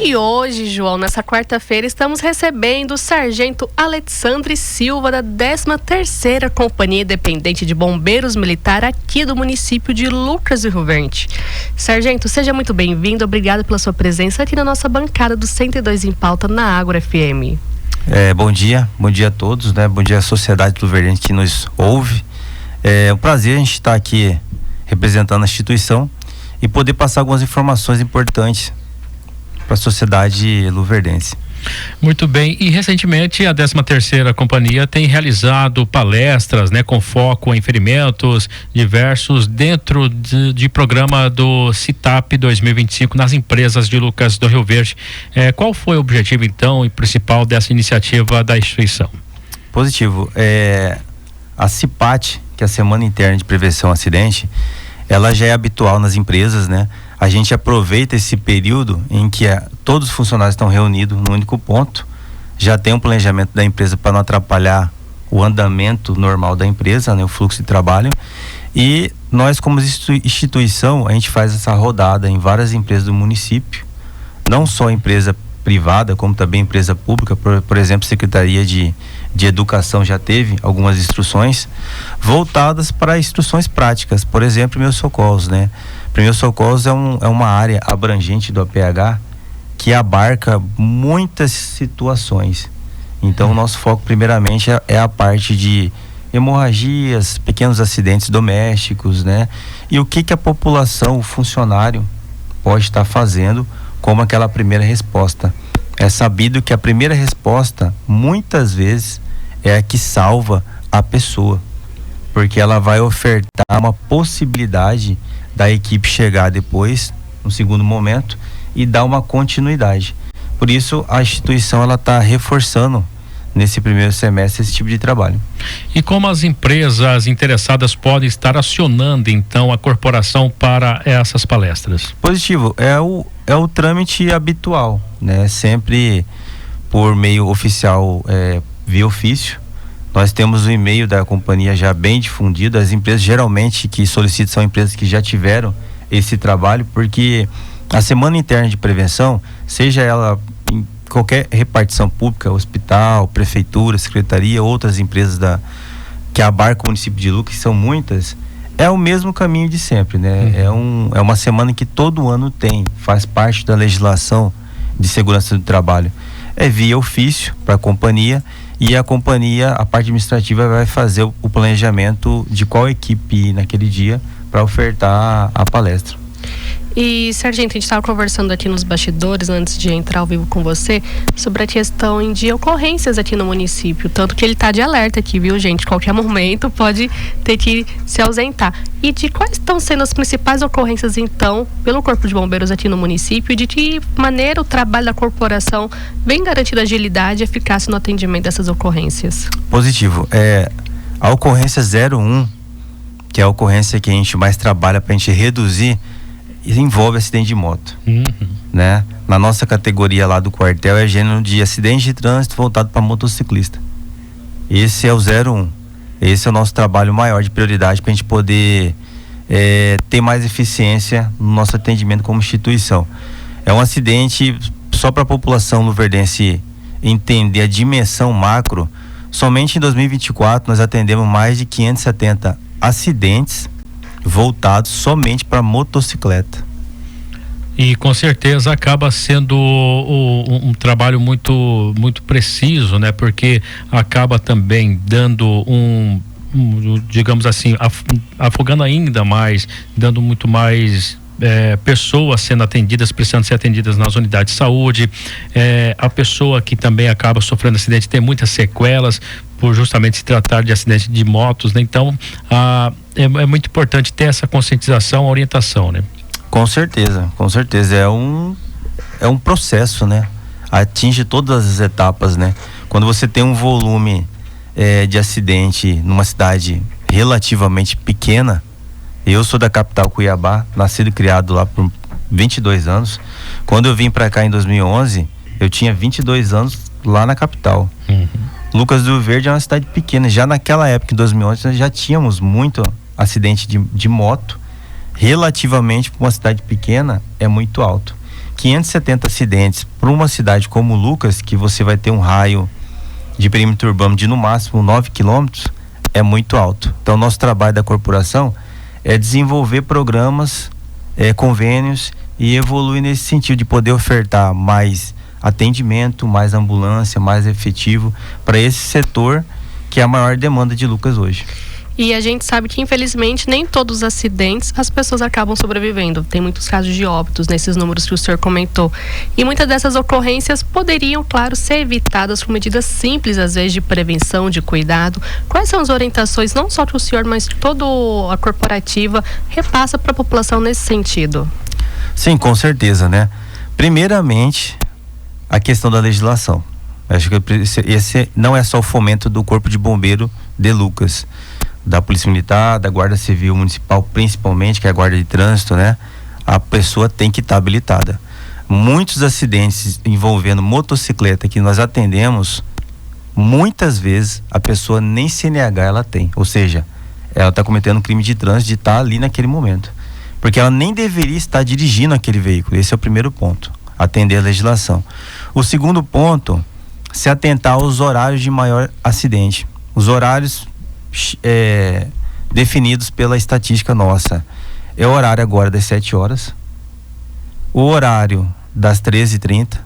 E hoje, João, nessa quarta-feira, estamos recebendo o Sargento Alexandre Silva, da 13ª Companhia Independente de Bombeiros Militar aqui do município de Lucas do Rio Verde. Sargento, seja muito bem-vindo, obrigado pela sua presença aqui na nossa bancada do 102 em Pauta na Agro FM. Bom dia a todos, né? Bom dia à sociedade luverdense que nos ouve. É um prazer a gente estar aqui representando a instituição e poder passar algumas informações importantes para a sociedade luverdense. Muito bem, e recentemente a 13ª Companhia tem realizado palestras, né, com foco em ferimentos diversos dentro de programa do CITAP 2025 nas empresas de Lucas do Rio Verde. Qual foi o objetivo então e principal dessa iniciativa da instituição? Positivo. A CIPAT, que é a Semana Interna de Prevenção ao Acidente, ela já é habitual nas empresas, né? A gente aproveita esse período em que todos os funcionários estão reunidos num único ponto, já tem um planejamento da empresa para não atrapalhar o andamento normal da empresa, né, o fluxo de trabalho, e nós como instituição, a gente faz essa rodada em várias empresas do município, não só empresa privada, como também empresa pública, por exemplo, Secretaria de Educação já teve algumas instruções voltadas para instruções práticas, por exemplo, Primeiros Socorros, né? Primeiros Socorros é uma área abrangente do APH que abarca muitas situações. Então, o nosso foco primeiramente é a parte de hemorragias, pequenos acidentes domésticos, né? E o que a população, o funcionário pode estar fazendo como aquela primeira resposta. É sabido que a primeira resposta, muitas vezes, é a que salva a pessoa, porque ela vai ofertar uma possibilidade da equipe chegar depois, no segundo momento, e dar uma continuidade. Por isso, a instituição ela está reforçando nesse primeiro semestre esse tipo de trabalho. E como as empresas interessadas podem estar acionando então a corporação para essas palestras? Positivo, é o trâmite habitual, né? Sempre por meio oficial, via ofício. Nós temos o e-mail da companhia já bem difundido. As empresas geralmente que solicitam são empresas que já tiveram esse trabalho, porque a Semana Interna de Prevenção, seja ela em qualquer repartição pública, hospital, prefeitura, secretaria, outras empresas que abarcam o município de Lucas, que são muitas, é o mesmo caminho de sempre, né? É uma semana que todo ano faz parte da legislação de segurança do trabalho. É via ofício para a companhia, e a companhia, a parte administrativa, vai fazer o planejamento de qual equipe ir naquele dia para ofertar a palestra. E, Sargento, a gente estava conversando aqui nos bastidores, antes de entrar ao vivo com você, sobre a questão de ocorrências aqui no município, tanto que ele está de alerta aqui, viu, gente? Qualquer momento pode ter que se ausentar. E de quais estão sendo as principais ocorrências, então, pelo Corpo de Bombeiros aqui no município, e de que maneira o trabalho da corporação vem garantindo agilidade e eficácia no atendimento dessas ocorrências? Positivo. A ocorrência 01, que é a ocorrência que a gente mais trabalha para a gente reduzir, envolve acidente de moto, né? Na nossa categoria lá do quartel é gênero de acidente de trânsito voltado para motociclista. Esse é o 01. Esse é o nosso trabalho maior de prioridade para a gente poder ter mais eficiência no nosso atendimento como instituição. É um acidente, só para a população luverdense entender a dimensão macro, somente em 2024 nós atendemos mais de 570 acidentes voltados somente para motocicleta. E com certeza acaba sendo um trabalho muito, muito preciso, né? Porque acaba também dando digamos assim, afogando ainda mais, dando muito mais pessoas sendo atendidas, precisando ser atendidas nas unidades de saúde. A pessoa que também acaba sofrendo acidente tem muitas sequelas por justamente se tratar de acidente de motos, né? Então é muito importante ter essa conscientização, orientação, né? Com certeza. É um processo, né? Atinge todas as etapas, né? Quando você tem um volume de acidente numa cidade relativamente pequena, eu sou da capital Cuiabá, nascido e criado lá por 22 anos. Quando eu vim para cá em 2011, eu tinha 22 anos lá na capital. Lucas do Rio Verde é uma cidade pequena. Já naquela época, em 2011, nós já tínhamos muito acidente de moto. Relativamente para uma cidade pequena, é muito alto. 570 acidentes para uma cidade como Lucas, que você vai ter um raio de perímetro urbano de no máximo 9 quilômetros, é muito alto. Então, nosso trabalho da corporação é desenvolver programas, convênios e evoluir nesse sentido de poder ofertar mais atendimento, mais ambulância, mais efetivo para esse setor que é a maior demanda de Lucas hoje. E a gente sabe que, infelizmente, nem todos os acidentes as pessoas acabam sobrevivendo. Tem muitos casos de óbitos nesses números que o senhor comentou. E muitas dessas ocorrências poderiam, claro, ser evitadas com medidas simples, às vezes, de prevenção, de cuidado. Quais são as orientações, não só que o senhor, mas toda a corporativa repassa para a população nesse sentido? Sim, com certeza, né? Primeiramente, a questão da legislação. Acho que esse não é só o fomento do Corpo de Bombeiro de Lucas, da Polícia Militar, da Guarda Civil Municipal, principalmente, que é a Guarda de Trânsito, né? A pessoa tem que estar habilitada. Muitos acidentes envolvendo motocicleta que nós atendemos, muitas vezes a pessoa nem CNH ela tem, ou seja, ela está cometendo um crime de trânsito de estar ali naquele momento, porque ela nem deveria estar dirigindo aquele veículo. Esse é o primeiro ponto, atender a legislação. O segundo ponto, se atentar aos horários de maior acidente. Os horários definidos pela estatística nossa é o horário agora das 7 horas, o horário das 13h30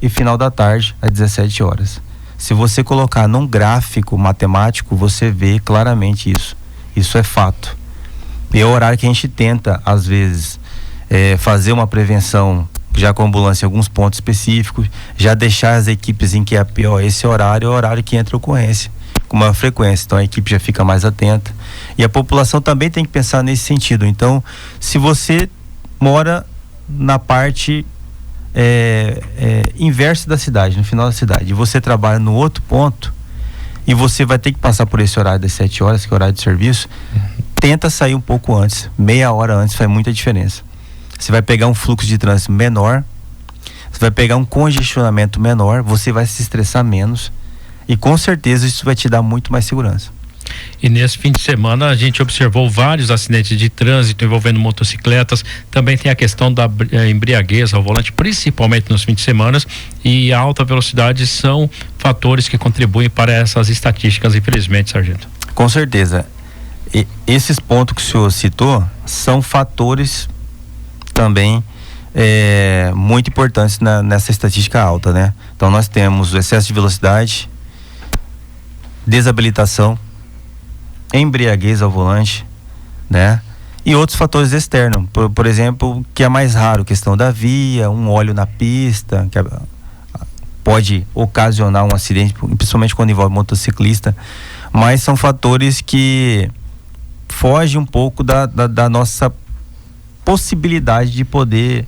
e final da tarde às 17 horas. Se você colocar num gráfico matemático, você vê claramente isso é fato, e é o horário que a gente tenta às vezes fazer uma prevenção já com a ambulância em alguns pontos específicos, já deixar as equipes em que esse horário é o horário que entra a ocorrência com maior frequência, então a equipe já fica mais atenta e a população também tem que pensar nesse sentido. Então, se você mora na parte inversa da cidade, no final da cidade, e você trabalha no outro ponto e você vai ter que passar por esse horário das 7 horas, que é o horário de serviço, tenta sair um pouco antes, meia hora antes, faz muita diferença. Você vai pegar um fluxo de trânsito menor, você vai pegar um congestionamento menor, você vai se estressar menos e com certeza isso vai te dar muito mais segurança. E nesse fim de semana a gente observou vários acidentes de trânsito envolvendo motocicletas. Também tem a questão da embriaguez ao volante, principalmente nos fins de semana, e a alta velocidade são fatores que contribuem para essas estatísticas, infelizmente, sargento. Com certeza. E esses pontos que o senhor citou são fatores também muito importantes nessa estatística alta, né? Então nós temos o excesso de velocidade, desabilitação, embriaguez ao volante, né? E outros fatores externos, por exemplo, que é mais raro, questão da via, um óleo na pista, que pode ocasionar um acidente, principalmente quando envolve motociclista, mas são fatores que fogem um pouco da nossa possibilidade de poder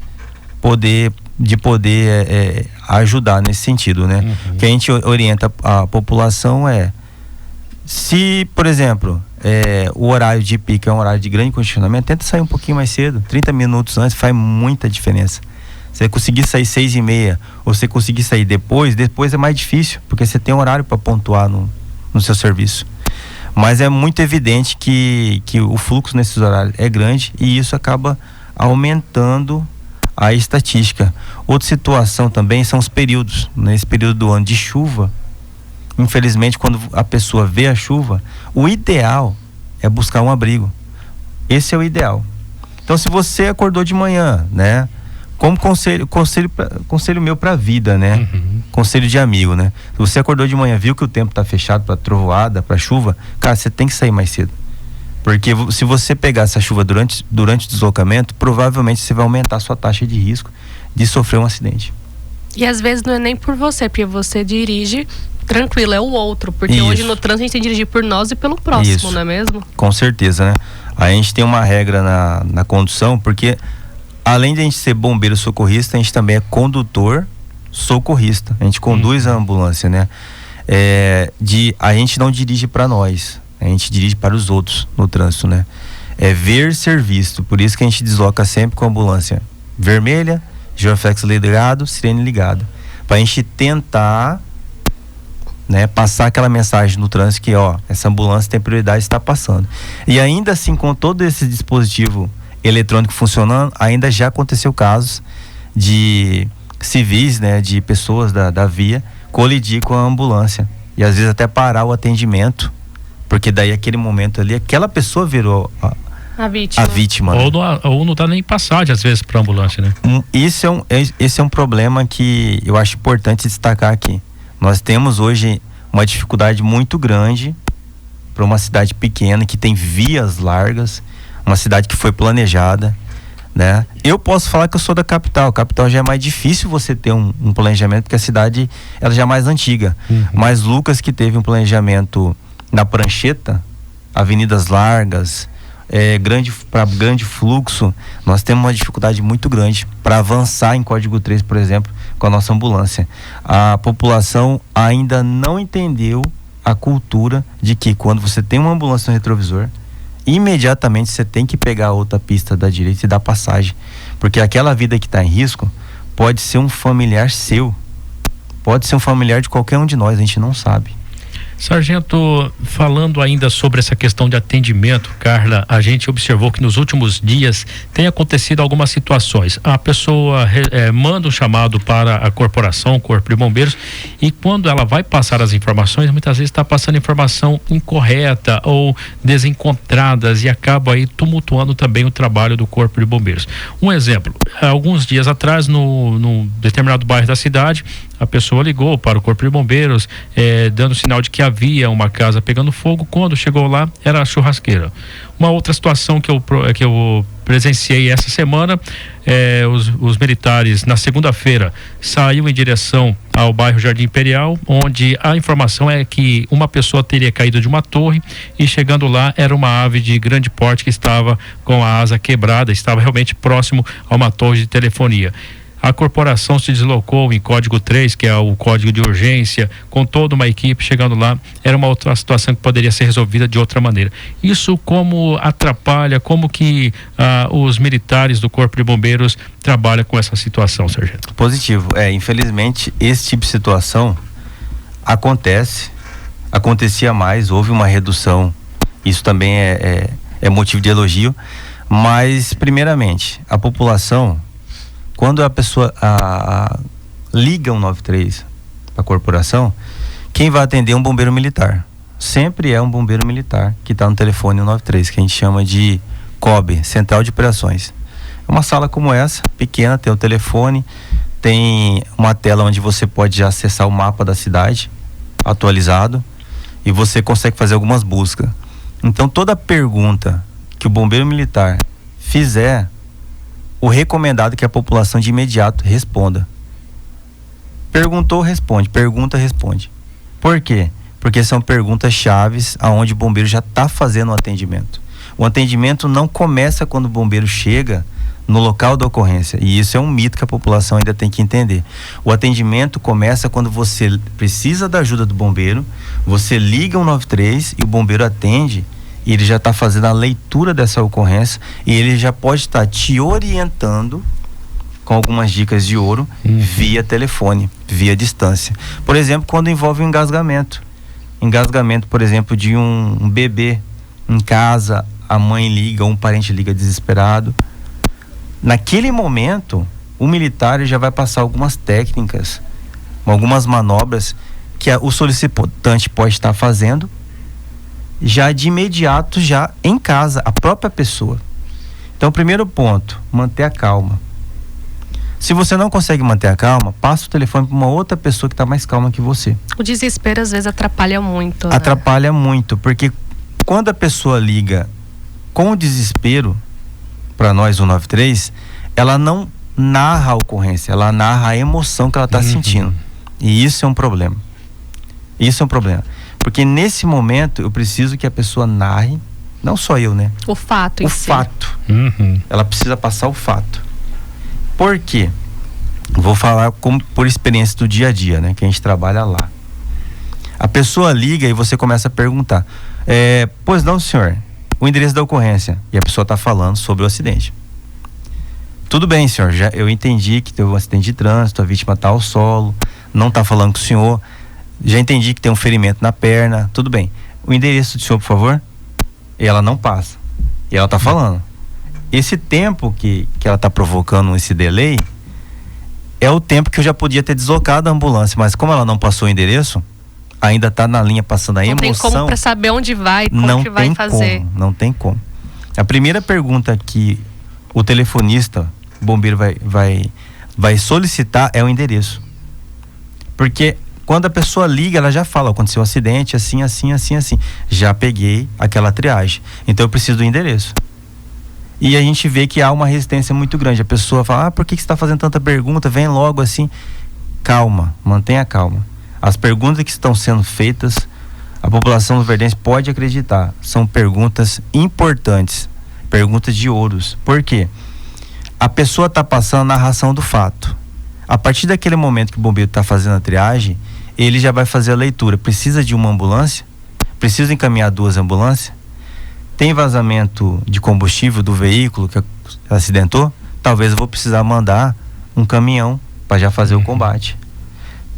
ajudar nesse sentido, né? O que a gente orienta a população se, por exemplo, o horário de pico é um horário de grande congestionamento, tenta sair um pouquinho mais cedo, 30 minutos antes faz muita diferença. Você conseguir sair 6h30 ou você conseguir sair depois é mais difícil, porque você tem um horário para pontuar no seu serviço. Mas é muito evidente que o fluxo nesses horários é grande e isso acaba aumentando a estatística. Outra situação também são os períodos. Nesse período do ano de chuva, infelizmente, quando a pessoa vê a chuva, o ideal é buscar um abrigo. Esse é o ideal. Então, se você acordou de manhã, né? Como conselho meu pra vida, né? Conselho de amigo, né? Se você acordou de manhã, viu que o tempo tá fechado pra trovoada, pra chuva, cara, você tem que sair mais cedo. Porque se você pegar essa chuva durante o deslocamento, provavelmente você vai aumentar a sua taxa de risco de sofrer um acidente. E às vezes não é nem por você, porque você dirige tranquilo, é o outro. Porque hoje no trânsito a gente tem que dirigir por nós e pelo próximo, não é mesmo? Com certeza, né? A gente tem uma regra na condução, porque além de a gente ser bombeiro socorrista, a gente também é condutor socorrista. A gente conduz a ambulância, né? A gente não dirige para nós, a gente dirige para os outros no trânsito, né? É ver ser visto. Por isso que a gente desloca sempre com a ambulância vermelha, giroflex ligado, sirene ligada, para a gente tentar, né, passar aquela mensagem no trânsito que essa ambulância tem prioridade, está passando. E ainda assim, com todo esse dispositivo eletrônico funcionando, ainda já aconteceu casos de civis, né, de pessoas da via, colidir com a ambulância e às vezes até parar o atendimento, porque daí aquele momento ali, aquela pessoa virou a vítima. Né? Ou não dá nem passagem às vezes para ambulância, né? Esse é um problema que eu acho importante destacar aqui. Nós temos hoje uma dificuldade muito grande para uma cidade pequena que tem vias largas, uma cidade que foi planejada, né? Eu posso falar que eu sou da capital. A capital já é mais difícil você ter um planejamento, porque a cidade ela já é mais antiga. Mas Lucas, que teve um planejamento na prancheta, avenidas largas, para grande fluxo, nós temos uma dificuldade muito grande para avançar em Código 3, por exemplo, com a nossa ambulância. A população ainda não entendeu a cultura de que quando você tem uma ambulância no retrovisor, imediatamente você tem que pegar a outra pista da direita e dar passagem, porque aquela vida que está em risco pode ser um familiar seu, pode ser um familiar de qualquer um de nós, a gente não sabe. Sargento, falando ainda sobre essa questão de atendimento, Carla, a gente observou que nos últimos dias tem acontecido algumas situações. A pessoa manda um chamado para a corporação, Corpo de Bombeiros, e quando ela vai passar as informações, muitas vezes está passando informação incorreta ou desencontradas e acaba aí tumultuando também o trabalho do Corpo de Bombeiros. Um exemplo, alguns dias atrás, num determinado bairro da cidade, a pessoa ligou para o Corpo de Bombeiros, dando sinal de que havia uma casa pegando fogo. Quando chegou lá, era a churrasqueira. Uma outra situação que eu presenciei essa semana, os militares, na segunda-feira, saíram em direção ao bairro Jardim Imperial, onde a informação é que uma pessoa teria caído de uma torre e chegando lá era uma ave de grande porte que estava com a asa quebrada, estava realmente próximo a uma torre de telefonia. A corporação se deslocou em Código 3, que é o código de urgência, com toda uma equipe chegando lá. Era uma outra situação que poderia ser resolvida de outra maneira. Isso como atrapalha, como que os militares do Corpo de Bombeiros trabalham com essa situação, sargento? Positivo. Infelizmente, esse tipo de situação acontecia mais, houve uma redução. Isso também é motivo de elogio. Mas, primeiramente, a população, quando a pessoa liga 193 para a corporação, quem vai atender é um bombeiro militar. Sempre é um bombeiro militar que está no telefone 193, que a gente chama de COB, Central de Operações. É uma sala como essa, pequena, tem o telefone, tem uma tela onde você pode acessar o mapa da cidade, atualizado, e você consegue fazer algumas buscas. Então, toda pergunta que o bombeiro militar fizer, o recomendado é que a população de imediato responda. Perguntou, responde. Pergunta, responde. Por quê? Porque são perguntas chaves aonde o bombeiro já está fazendo o atendimento. O atendimento não começa quando o bombeiro chega no local da ocorrência, e isso é um mito que a população ainda tem que entender. O atendimento começa quando você precisa da ajuda do bombeiro, você liga 193 e o bombeiro atende. E ele já está fazendo a leitura dessa ocorrência e ele já pode estar te orientando com algumas dicas de ouro via telefone, via distância. Por exemplo, quando envolve um engasgamento, por exemplo, de um bebê em casa, a mãe liga, um parente liga desesperado. Naquele momento, o militar já vai passar algumas técnicas, algumas manobras que o solicitante pode estar fazendo já de imediato, já em casa, a própria pessoa. Então, primeiro ponto, manter a calma. Se você não consegue manter a calma, passa o telefone para uma outra pessoa que está mais calma que você. O desespero às vezes atrapalha muito. Atrapalha muito, porque quando a pessoa liga com o desespero para nós, 193, ela não narra a ocorrência, ela narra a emoção que ela está sentindo. E isso é um problema. Porque nesse momento eu preciso que a pessoa narre, não só eu, né? O fato. Ela precisa passar o fato. Por quê? Vou falar por experiência do dia a dia, né? Que a gente trabalha lá. A pessoa liga e você começa a perguntar: pois não, senhor, o endereço da ocorrência. E a pessoa está falando sobre o acidente. Tudo bem, senhor, eu entendi que teve um acidente de trânsito, a vítima está ao solo, não está falando com o senhor. Já entendi que tem um ferimento na perna, tudo bem. O endereço do senhor, por favor? E ela não passa. E ela tá falando. Esse tempo que ela tá provocando esse delay é o tempo que eu já podia ter deslocado a ambulância, mas como ela não passou o endereço, ainda está na linha passando a emoção. Não tem como para saber onde vai, como que vai fazer. Não tem como. A primeira pergunta que o telefonista, o bombeiro vai solicitar é o endereço. Porque quando a pessoa liga, ela já fala, aconteceu um acidente, assim. Já peguei aquela triagem. Então eu preciso do endereço. E a gente vê que há uma resistência muito grande. A pessoa fala, por que você está fazendo tanta pergunta? Vem logo assim. Calma, mantenha calma. As perguntas que estão sendo feitas, a população luverdense pode acreditar. São perguntas importantes, perguntas de ouros. Por quê? A pessoa está passando a narração do fato. A partir daquele momento que o bombeiro está fazendo a triagem, ele já vai fazer a leitura. Precisa de uma ambulância? Precisa encaminhar 2 ambulâncias? Tem vazamento de combustível do veículo que acidentou? Talvez eu vou precisar mandar um caminhão para já fazer o combate.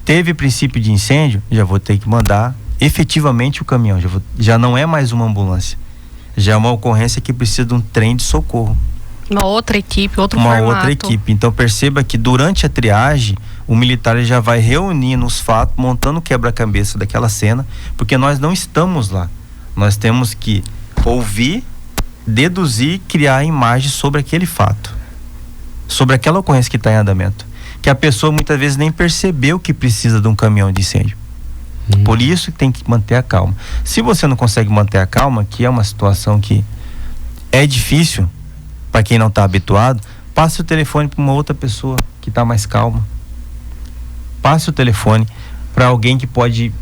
Teve princípio de incêndio? Já vou ter que mandar efetivamente o caminhão. Já não é mais uma ambulância. Já é uma ocorrência que precisa de um trem de socorro. Uma outra equipe, outro formato. Uma outra equipe. Então perceba que durante a triagem, o militar já vai reunindo os fatos, montando o quebra-cabeça daquela cena, porque nós não estamos lá. Nós temos que ouvir, deduzir, criar imagens sobre aquele fato, sobre aquela ocorrência que está em andamento, que a pessoa muitas vezes nem percebeu que precisa de um caminhão de incêndio. Por isso que tem que manter a calma. Se você não consegue manter a calma, que é uma situação que é difícil para quem não está habituado, passe o telefone para uma outra pessoa que está mais calma. Passe o telefone para alguém que pode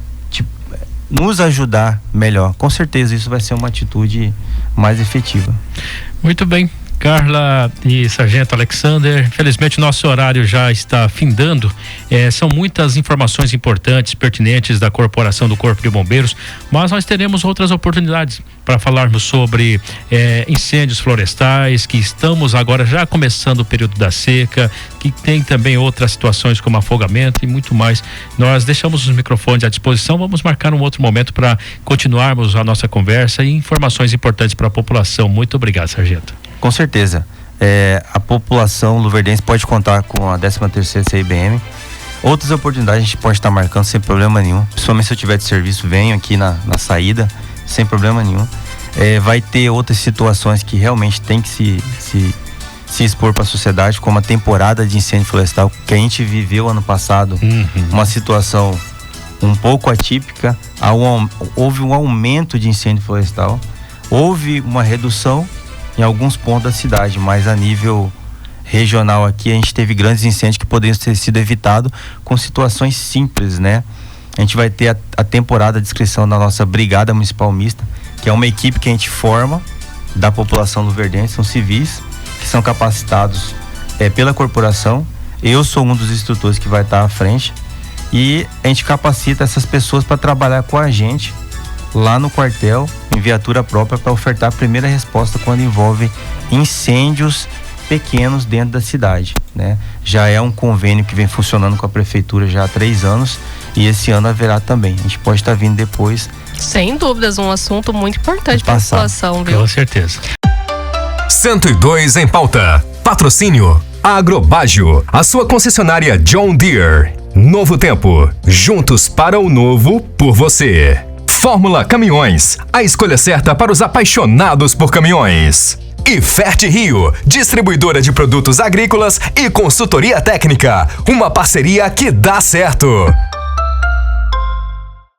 nos ajudar melhor. Com certeza isso vai ser uma atitude mais efetiva. Muito bem, Carla e Sargento Alexander, infelizmente nosso horário já está findando. São muitas informações importantes, pertinentes da corporação do Corpo de Bombeiros, mas nós teremos outras oportunidades para falarmos sobre incêndios florestais, que estamos agora já começando o período da seca, que tem também outras situações como afogamento e muito mais. Nós deixamos os microfones à disposição, vamos marcar um outro momento para continuarmos a nossa conversa e informações importantes para a população. Muito obrigado, Sargento. Com certeza. A população luverdense pode contar com a 13ª CIBM. Outras oportunidades a gente pode estar marcando sem problema nenhum. Principalmente se eu tiver de serviço, venho aqui na saída, sem problema nenhum. Vai ter outras situações que realmente tem que se expor para a sociedade, como a temporada de incêndio florestal que a gente viveu ano passado. Uma situação um pouco atípica. Houve um aumento de incêndio florestal. Houve uma redução em alguns pontos da cidade, mas a nível regional aqui a gente teve grandes incêndios que poderiam ter sido evitados com situações simples, né? A gente vai ter a temporada de inscrição da nossa Brigada Municipal Mista, que é uma equipe que a gente forma da população luverdense, são civis que são capacitados pela corporação. Eu sou um dos instrutores que vai estar à frente e a gente capacita essas pessoas para trabalhar com a gente lá no quartel, em viatura própria, para ofertar a primeira resposta quando envolve incêndios pequenos dentro da cidade, né? Já é um convênio que vem funcionando com a prefeitura já há 3 anos e esse ano haverá também. A gente pode estar vindo depois. Sem dúvidas, um assunto muito importante para a população, viu? Com certeza. 102 em pauta. Patrocínio Agrobágio, a sua concessionária John Deere. Novo Tempo, juntos para o novo por você. Fórmula Caminhões, a escolha certa para os apaixonados por caminhões. E Fertigrio, distribuidora de produtos agrícolas e consultoria técnica, uma parceria que dá certo.